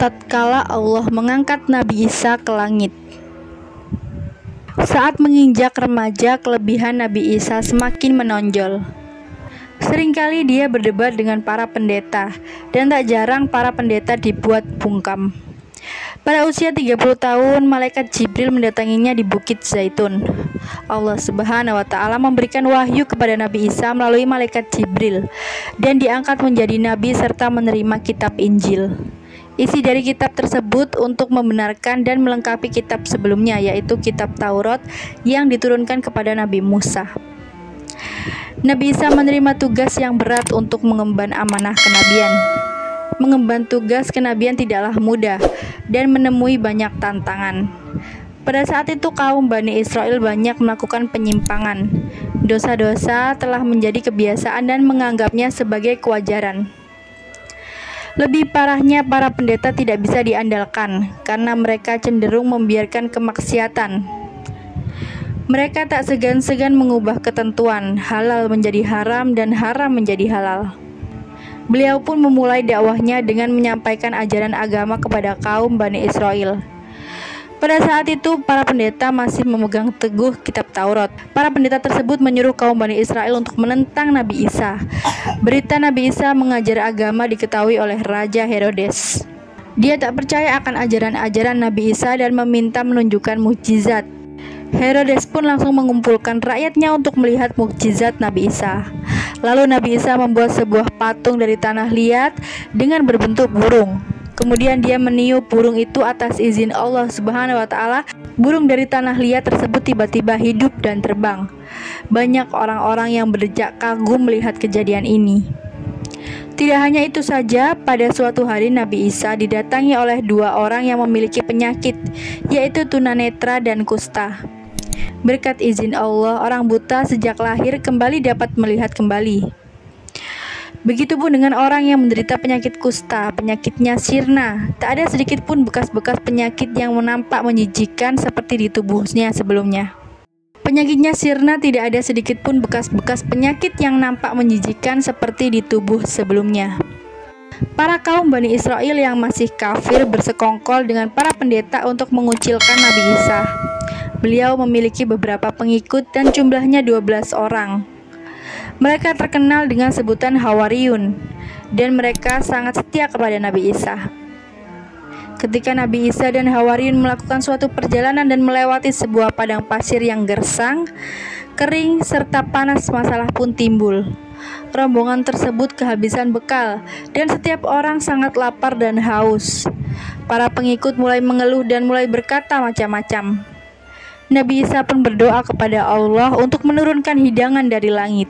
tatkala Allah mengangkat Nabi Isa ke langit. Saat menginjak remaja, kelebihan Nabi Isa semakin menonjol. Seringkali dia berdebat dengan para pendeta, dan tak jarang para pendeta dibuat bungkam. Pada usia 30 tahun, malaikat Jibril mendatanginya di Bukit Zaitun. Allah Subhanahu wa Ta'ala memberikan wahyu kepada Nabi Isa melalui malaikat Jibril, dan diangkat menjadi nabi serta menerima kitab Injil. Isi dari kitab tersebut untuk membenarkan dan melengkapi kitab sebelumnya, yaitu kitab Taurat yang diturunkan kepada Nabi Musa. Nabi Isa menerima tugas yang berat untuk mengemban amanah kenabian. Mengemban tugas kenabian tidaklah mudah dan menemui banyak tantangan. Pada saat itu kaum Bani Israel banyak melakukan penyimpangan. Dosa-dosa telah menjadi kebiasaan dan menganggapnya sebagai kewajaran. Lebih parahnya, para pendeta tidak bisa diandalkan karena mereka cenderung membiarkan kemaksiatan. Mereka tak segan-segan mengubah ketentuan, halal menjadi haram dan haram menjadi halal. Beliau pun memulai dakwahnya dengan menyampaikan ajaran agama kepada kaum Bani Israel. Pada saat itu, para pendeta masih memegang teguh kitab Taurat. Para pendeta tersebut menyuruh kaum Bani Israel untuk menentang Nabi Isa. Berita Nabi Isa mengajar agama diketahui oleh Raja Herodes. Dia tak percaya akan ajaran-ajaran Nabi Isa dan meminta menunjukkan mukjizat. Herodes pun langsung mengumpulkan rakyatnya untuk melihat mukjizat Nabi Isa. Lalu Nabi Isa membuat sebuah patung dari tanah liat dengan berbentuk burung. Kemudian dia meniup burung itu atas izin Allah Subhanahu wa Ta'ala. Burung dari tanah liat tersebut tiba-tiba hidup dan terbang. Banyak orang-orang yang berdecak kagum melihat kejadian ini. Tidak hanya itu saja, pada suatu hari Nabi Isa didatangi oleh dua orang yang memiliki penyakit, yaitu tunanetra dan kusta. Berkat izin Allah, orang buta sejak lahir kembali dapat melihat kembali. Begitupun dengan orang yang menderita penyakit kusta, penyakitnya sirna. Tak ada sedikit pun bekas-bekas penyakit yang nampak menjijikkan seperti di tubuhnya sebelumnya. Penyakitnya sirna, tidak ada sedikit pun bekas-bekas penyakit yang nampak menjijikkan seperti di tubuh sebelumnya. Para kaum Bani Israel yang masih kafir bersekongkol dengan para pendeta untuk mengucilkan Nabi Isa. Beliau memiliki beberapa pengikut dan jumlahnya 12 orang. Mereka terkenal dengan sebutan Hawariyun, dan mereka sangat setia kepada Nabi Isa. Ketika Nabi Isa dan Hawariyun melakukan suatu perjalanan dan melewati sebuah padang pasir yang gersang, kering, serta panas, masalah pun timbul. Rombongan tersebut kehabisan bekal, dan setiap orang sangat lapar dan haus. Para pengikut mulai mengeluh dan mulai berkata macam-macam. Nabi Isa pun berdoa kepada Allah untuk menurunkan hidangan dari langit.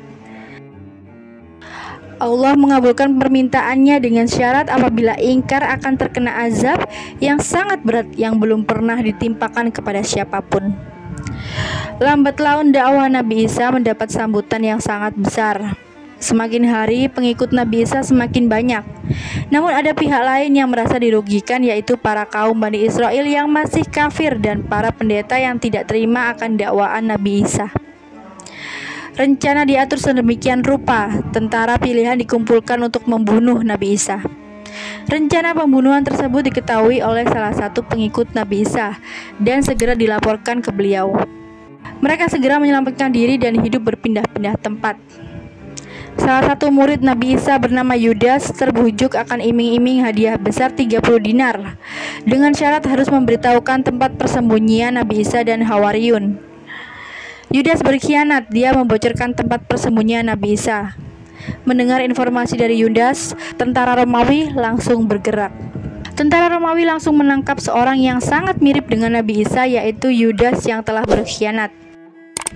Allah mengabulkan permintaannya dengan syarat apabila ingkar akan terkena azab yang sangat berat yang belum pernah ditimpakan kepada siapapun. Lambat laun dakwah Nabi Isa mendapat sambutan yang sangat besar. Semakin hari pengikut Nabi Isa semakin banyak. Namun ada pihak lain yang merasa dirugikan, yaitu para kaum Bani Israel yang masih kafir dan para pendeta yang tidak terima akan dakwaan Nabi Isa. Rencana diatur sedemikian rupa, tentara pilihan dikumpulkan untuk membunuh Nabi Isa. Rencana pembunuhan tersebut diketahui oleh salah satu pengikut Nabi Isa dan segera dilaporkan ke beliau. Mereka segera menyelamatkan diri dan hidup berpindah-pindah tempat. Salah satu murid Nabi Isa bernama Yudas terbujuk akan iming-iming hadiah besar 30 dinar dengan syarat harus memberitahukan tempat persembunyian Nabi Isa dan Hawariyun. Yudas berkhianat, dia membocorkan tempat persembunyian Nabi Isa. Mendengar informasi dari Yudas, tentara Romawi langsung bergerak. Tentara Romawi langsung menangkap seorang yang sangat mirip dengan Nabi Isa, yaitu Yudas yang telah berkhianat.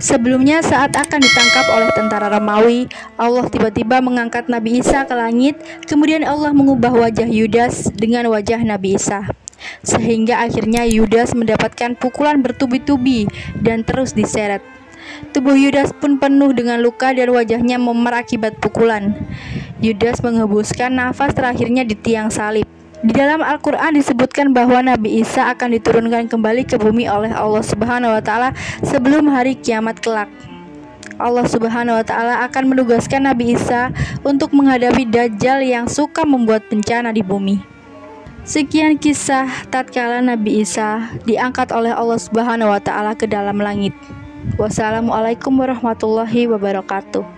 Sebelumnya, saat akan ditangkap oleh tentara Romawi, Allah tiba-tiba mengangkat Nabi Isa ke langit. Kemudian Allah mengubah wajah Yudas dengan wajah Nabi Isa, sehingga akhirnya Yudas mendapatkan pukulan bertubi-tubi dan terus diseret. Tubuh Yudas pun penuh dengan luka dan wajahnya memar akibat pukulan. Yudas menghembuskan nafas terakhirnya di tiang salib. Di dalam Al-Quran disebutkan bahwa Nabi Isa akan diturunkan kembali ke bumi oleh Allah Subhanahu wa Ta'ala sebelum hari kiamat kelak. Allah Subhanahu wa Ta'ala akan menugaskan Nabi Isa untuk menghadapi Dajjal yang suka membuat bencana di bumi. Sekian kisah tatkala Nabi Isa diangkat oleh Allah Subhanahu wa taala ke dalam langit. Wassalamualaikum warahmatullahi wabarakatuh.